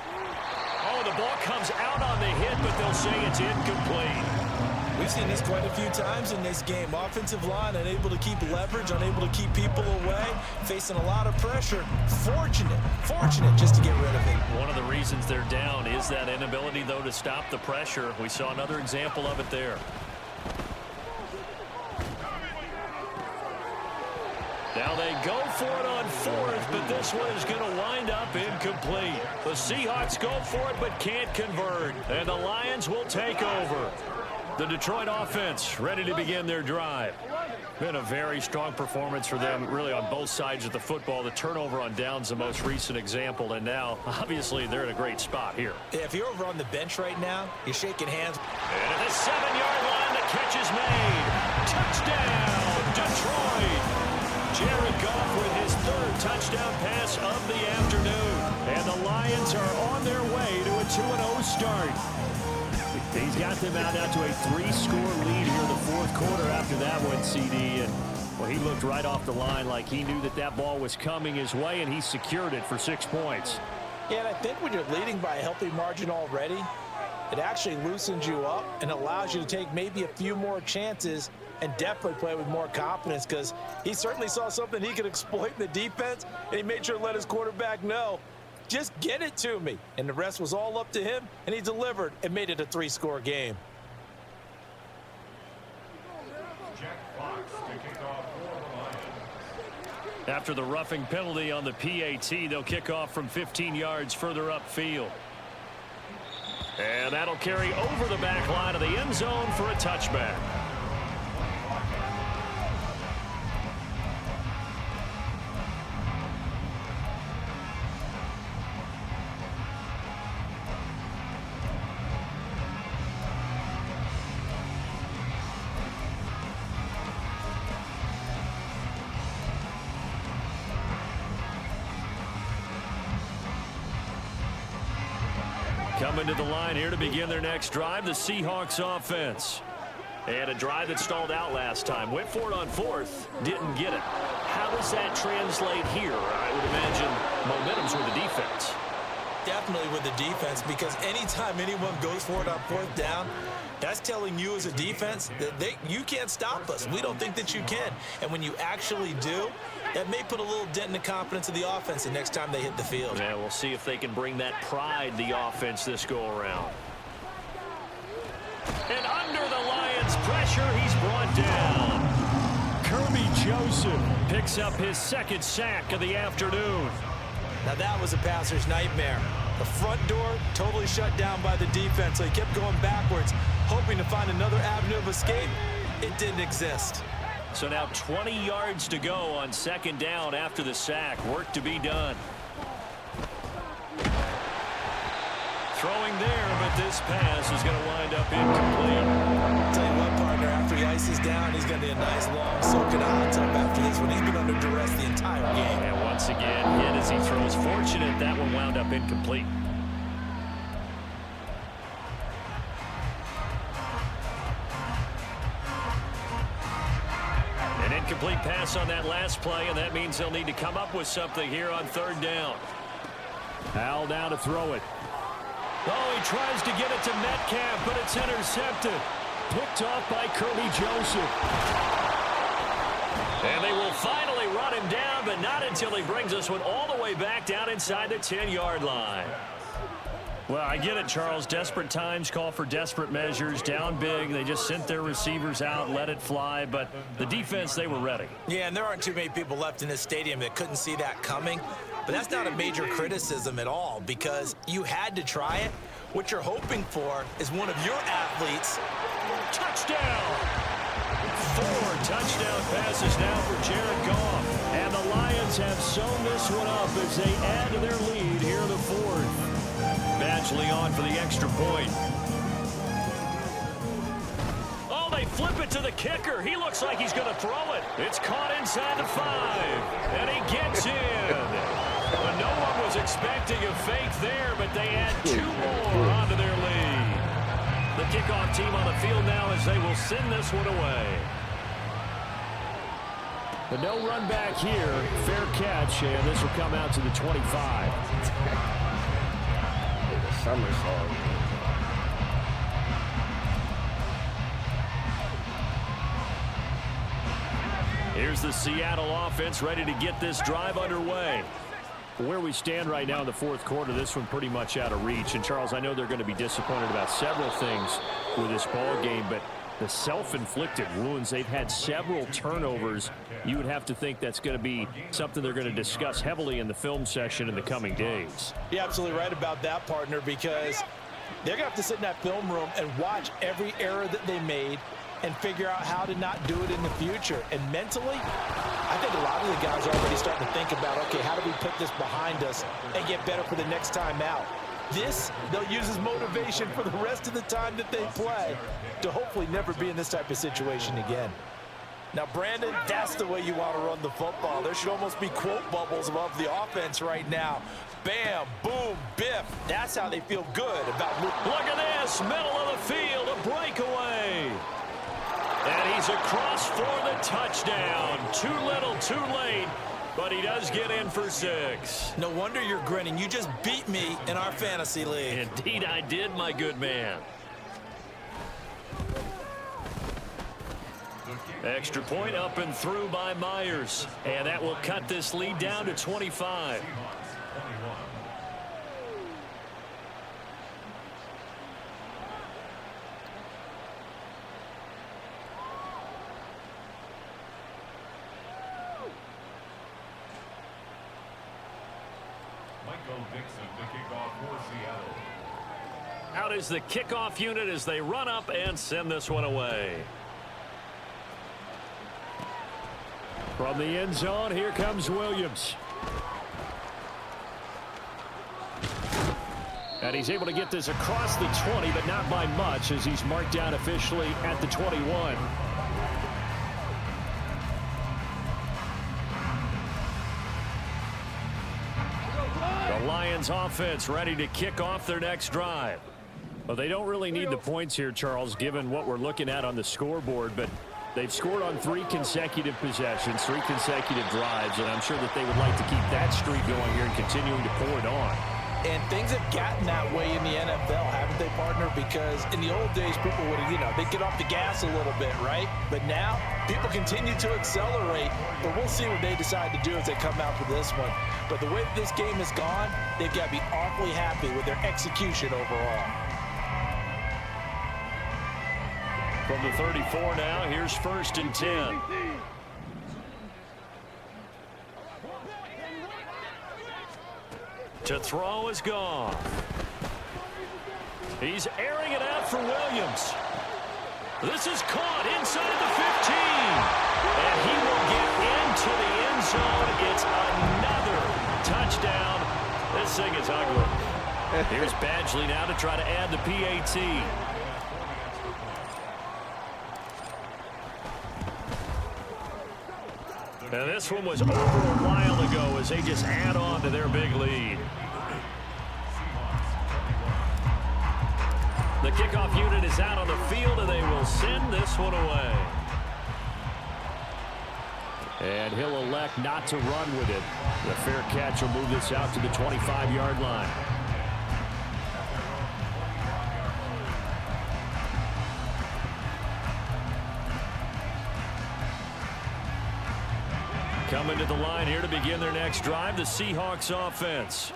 Oh, the ball comes out on the hit, but they'll say it's incomplete. We've seen this quite a few times in this game. Offensive line unable to keep leverage, unable to keep people away, facing a lot of pressure. Fortunate just to get rid of it. One of the reasons they're down is that inability, though, to stop the pressure. We saw another example of it there. Now they go for it on 4th, but this one is going to wind up incomplete. The Seahawks go for it, but can't convert. And the Lions will take over. The Detroit offense ready to begin their drive. Been a very strong performance for them, really, on both sides of the football. The turnover on downs, the most recent example, and now, obviously, they're in a great spot here. Yeah, if you're over on the bench right now, you're shaking hands. And at the 7-yard line, the catch is made. Touchdown, Detroit! Jared Goff with his 3rd touchdown pass of the afternoon. And the Lions are on their way to a 2-0 start. He's got them out now to a 3-score lead here in the 4th quarter after that one, CD. And, well, he looked right off the line like he knew that that ball was coming his way, and he secured it for 6 points. Yeah, and I think when you're leading by a healthy margin already, it actually loosens you up and allows you to take maybe a few more chances and definitely play with more confidence, because he certainly saw something he could exploit in the defense, and he made sure to let his quarterback know, just get it to me. And the rest was all up to him, and he delivered and made it a 3-score game. After the roughing penalty on the PAT, they'll kick off from 15 yards further upfield. And that'll carry over the back line of the end zone for a touchback. Coming to the line here to begin their next drive, the Seahawks offense. And a drive that stalled out last time. Went for it on fourth, didn't get it. How does that translate here? I would imagine momentum's with the defense. Definitely with the defense, because anytime anyone goes for it on fourth down, that's telling you as a defense that you can't stop us. We don't think that you can. And when you actually do, that may put a little dent in the confidence of the offense the next time they hit the field. Yeah, we'll see if they can bring that pride, the offense, this go-around. And under the Lions' pressure, he's brought down. Kirby Joseph picks up his second sack of the afternoon. Now that was a passer's nightmare. The front door totally shut down by the defense, so he kept going backwards, hoping to find another avenue of escape. It didn't exist. So now 20 yards to go on second down after the sack. Work to be done. Throwing there, but this pass is going to wind up incomplete. I'll tell you what, partner, after he ices down, he's going to be a nice long soak in a hot tub after this one. He's been under duress the entire game. And once again, hit as he throws. Fortunate that one wound up incomplete. An incomplete pass on that last play, and that means they'll need to come up with something here on third down. Al now to throw it. Oh, he tries to get it to Metcalf, but it's intercepted. Picked off by Kirby Joseph. And they will finally run him down, but not until he brings us one all the way back down inside the 10-yard line. Well, I get it, Charles. Desperate times call for desperate measures. Down big. They just sent their receivers out, let it fly. But the defense, they were ready. Yeah, and there aren't too many people left in this stadium that couldn't see that coming. But that's not a major criticism at all, because you had to try it. What you're hoping for is one of your athletes. Touchdown! 4 touchdown passes now for Jared Goff. And the Lions have sewn this one up as they add to their lead here in the fourth. Badgley on for the extra point. Oh, they flip it to the kicker. He looks like he's going to throw it. It's caught inside the 5. And he gets in. But no one was expecting a fake there, but they add 2 more onto their lead. The kickoff team on the field now as they will send this one away. But no run back here. Fair catch, and this will come out to the 25. Somersault. Here's the Seattle offense ready to get this drive underway. Where we stand right now in the fourth quarter, this one pretty much out of reach. And, Charles, I know they're going to be disappointed about several things with this ball game, but the self-inflicted wounds, they've had several turnovers. You would have to think that's going to be something they're going to discuss heavily in the film session in the coming days. You're absolutely right about that, partner, because they're going to have to sit in that film room and watch every error that they made and figure out how to not do it in the future. And mentally, I think a lot of the guys are already starting to think about, okay, how do we put this behind us and get better for the next time out? This, they'll use as motivation for the rest of the time that they play to hopefully never be in this type of situation again. Now, Brandon, that's the way you want to run the football. There should almost be quote bubbles above the offense right now. Bam, boom, biff. That's how they feel good about moving. Look at this, middle of the field, a breakaway. And he's across for the touchdown. Too little, too late, but he does get in for 6. No wonder you're grinning. You just beat me in our fantasy league. Indeed I did, my good man. Extra point up and through by Myers. And that will cut this lead down to 25. Out is the kickoff unit as they run up and send this one away. From the end zone, here comes Williams. And he's able to get this across the 20, but not by much, as he's marked down officially at the 21. Lions offense ready to kick off their next drive. Well, they don't really need the points here, Charles, given what we're looking at on the scoreboard, but they've scored on 3 consecutive possessions, 3 consecutive drives, and I'm sure that they would like to keep that streak going here and continuing to pour it on. And things have gotten that way in the NFL, haven't they, partner? Because in the old days, people would, they'd get off the gas a little bit, right? But now, people continue to accelerate. But we'll see what they decide to do as they come out for this one. But the way that this game has gone, they've got to be awfully happy with their execution overall. From the 34 now, here's 1st and 10. To throw is gone. He's airing it out for Williams. This is caught inside the 15. And he will get into the end zone. It's another touchdown. This thing is ugly. Here's Badgley now to try to add the PAT. And this one was over a while ago as they just add on to their big lead. The kickoff unit is out on the field, and they will send this one away. And he'll elect not to run with it. The fair catch will move this out to the 25-yard line. Coming to the line here to begin their next drive, the Seahawks offense.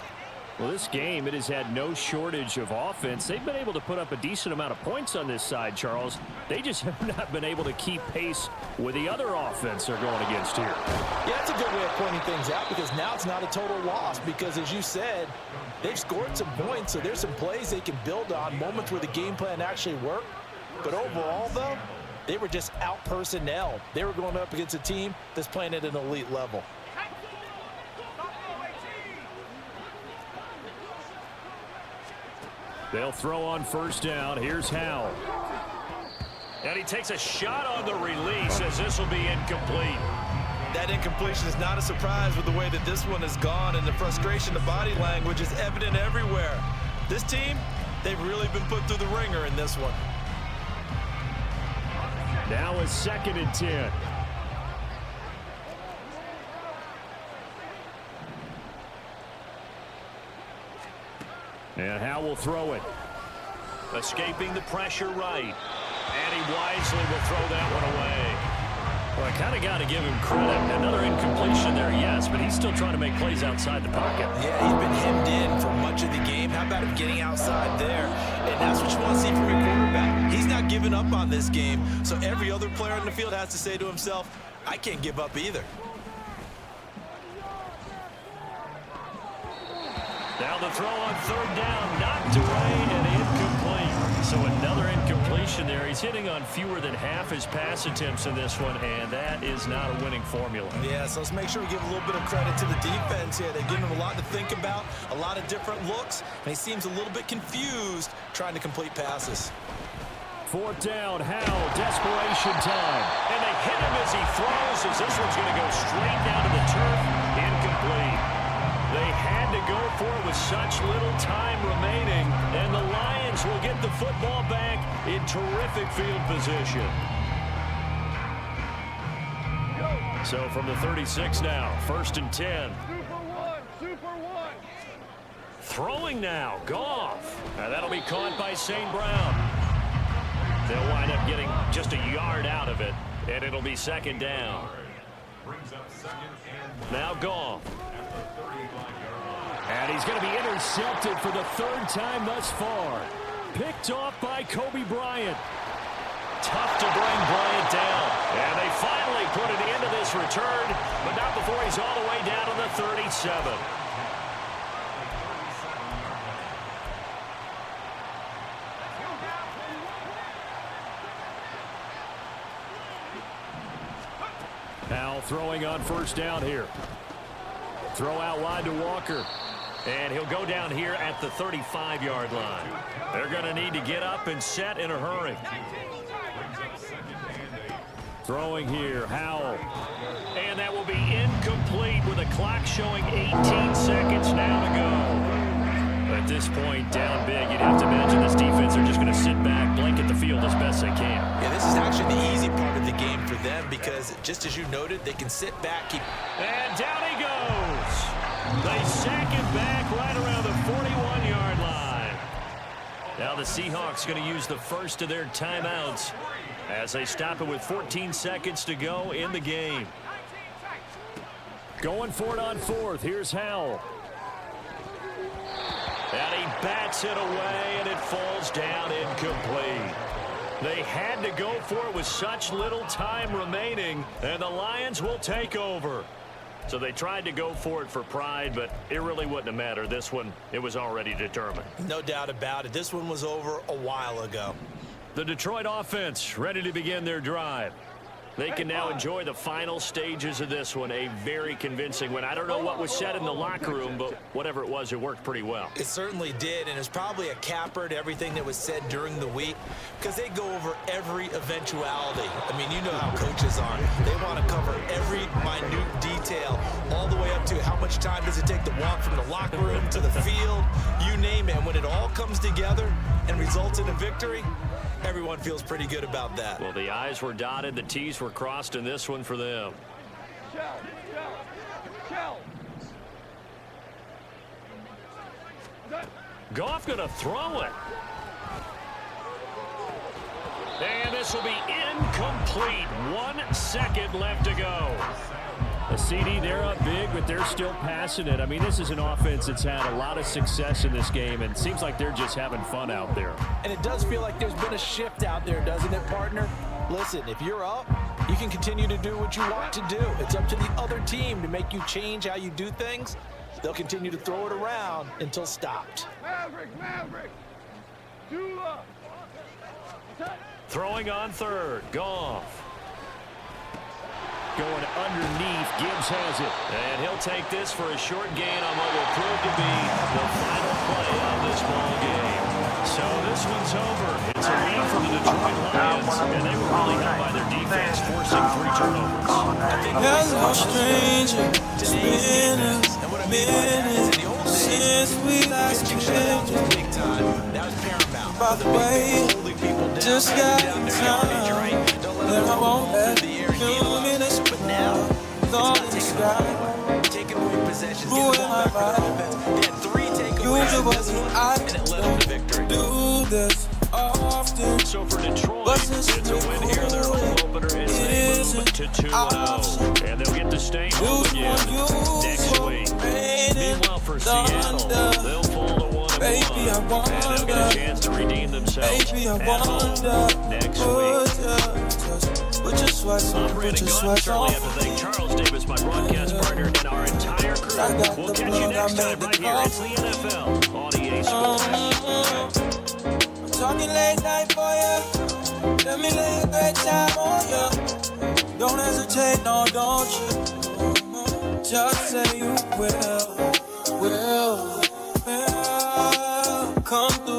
Well, this game, it has had no shortage of offense. They've been able to put up a decent amount of points on this side, Charles. They just have not been able to keep pace with the other offense they're going against here. Yeah, that's a good way of pointing things out because now it's not a total loss because, as you said, they've scored some points, so there's some plays they can build on, moments where the game plan actually worked. But overall, though, they were just out-personnel. They were going up against a team that's playing at an elite level. They'll throw on 1st down. Here's Howell. And he takes a shot on the release as this will be incomplete. That incompletion is not a surprise with the way that this one has gone, and the frustration, the body language is evident everywhere. This team, they've really been put through the ringer in this one. Now is 2nd and 10. And Howell will throw it. Escaping the pressure right. And he wisely will throw that one away. Well, I kind of got to give him credit. Another incompletion there, yes, but he's still trying to make plays outside the pocket. Yeah, he's been hemmed in for much of the game. How about him getting outside there? And that's what you want to see from your quarterback. He's not giving up on this game, so every other player on the field has to say to himself, I can't give up either. Now the throw on 3rd down, knocked away and incomplete. So another incompletion there. He's hitting on fewer than half his pass attempts in this one, and that is not a winning formula. Yeah, so let's make sure we give a little bit of credit to the defense here. They've given him a lot to think about, a lot of different looks, and he seems a little bit confused trying to complete passes. 4th down, Howell, desperation time. And they hit him as he throws, as this one's going to go straight down to the turf. Incomplete. They had to go for it with such little time remaining, and the Lions will get the football back in terrific field position. So from the 36 now, 1st and 10. Super one. Throwing now, Goff. Now that'll be caught by St. Brown. They'll wind up getting just a yard out of it, and it'll be 2nd down. Now Goff. And he's going to be intercepted for the 3rd time thus far. Picked off by Kobe Bryant. Tough to bring Bryant down. And they finally put an end to this return, but not before he's all the way down to the 37. Now throwing on 1st down here. Throw out wide to Walker. And he'll go down here at the 35-yard line. They're going to need to get up and set in a hurry. Throwing here, Howell. And that will be incomplete with a clock showing 18 seconds now to go. this point, down big, you'd have to imagine this defense are just going to sit back, blanket the field as best they can. Yeah, this is actually the easy part of the game for them because, just as you noted, they can sit back, keep... And down he goes. They sack him back right around the 41-yard line. Now the Seahawks going to use the first of their timeouts as they stop it with 14 seconds to go in the game. Going for it on fourth. Here's Howell. And he bats it away, and it falls down incomplete. They had to go for it with such little time remaining, and the Lions will take over. So they tried to go for it for pride, but it really wouldn't have mattered. This one, it was already determined. No doubt about it. This one was over a while ago. The Detroit offense ready to begin their drive. They can now enjoy the final stages of this one. A very convincing win. I don't know what was said in the locker room, but whatever it was, it worked pretty well. It certainly did, and it's probably a capper to everything that was said during the week because they go over every eventuality. I mean, you know how coaches are. They want to cover every minute detail all the way up to how much time does it take to walk from the locker room to the field, you name it. And when it all comes together and results in a victory, everyone feels pretty good about that. Well, the I's were dotted, the T's were crossed in this one for them. Goff going to throw it. And this will be incomplete. 1 second left to go. A CD, they're up big, but they're still passing it. I mean, this is an offense that's had a lot of success in this game, and it seems like they're just having fun out there. And it does feel like there's been a shift out there, doesn't it, partner? Listen, if you're up, you can continue to do what you want to do. It's up to the other team to make you change how you do things. They'll continue to throw it around until stopped. Maverick. Dula. Throwing on third. Goff. Going underneath. Gibbs has it. And he'll take this for a short gain on what will prove to be the final play of this ball game. So this one's over. It's a win for the Detroit Lions, and they were really helped by their defense, forcing 3 turnovers. Hello, stranger. It's been a minute since we last met. By the way, just got time, and I won't let you minutes But now, it's not taking away possessions, getting the ball back to the offense. They had 3 takeaways in this one, and it led them to victory. do this often. So for Detroit, it's a win here. Their home opener is they move to 2-0. And they'll get to stay home again next week. Meanwhile, for Seattle, they'll fall to 1-1. And they'll get a chance to redeem themselves at home next week. I'm Brandon Gunn. Certainly have to thank Charles Davis, my broadcast partner, and our entire crew. We'll catch you next time right here. It's the NFL on EA Sports. I'm talking late night for ya. Let me lay a great time on ya. Don't hesitate, no, don't you? Just say you will. Come through.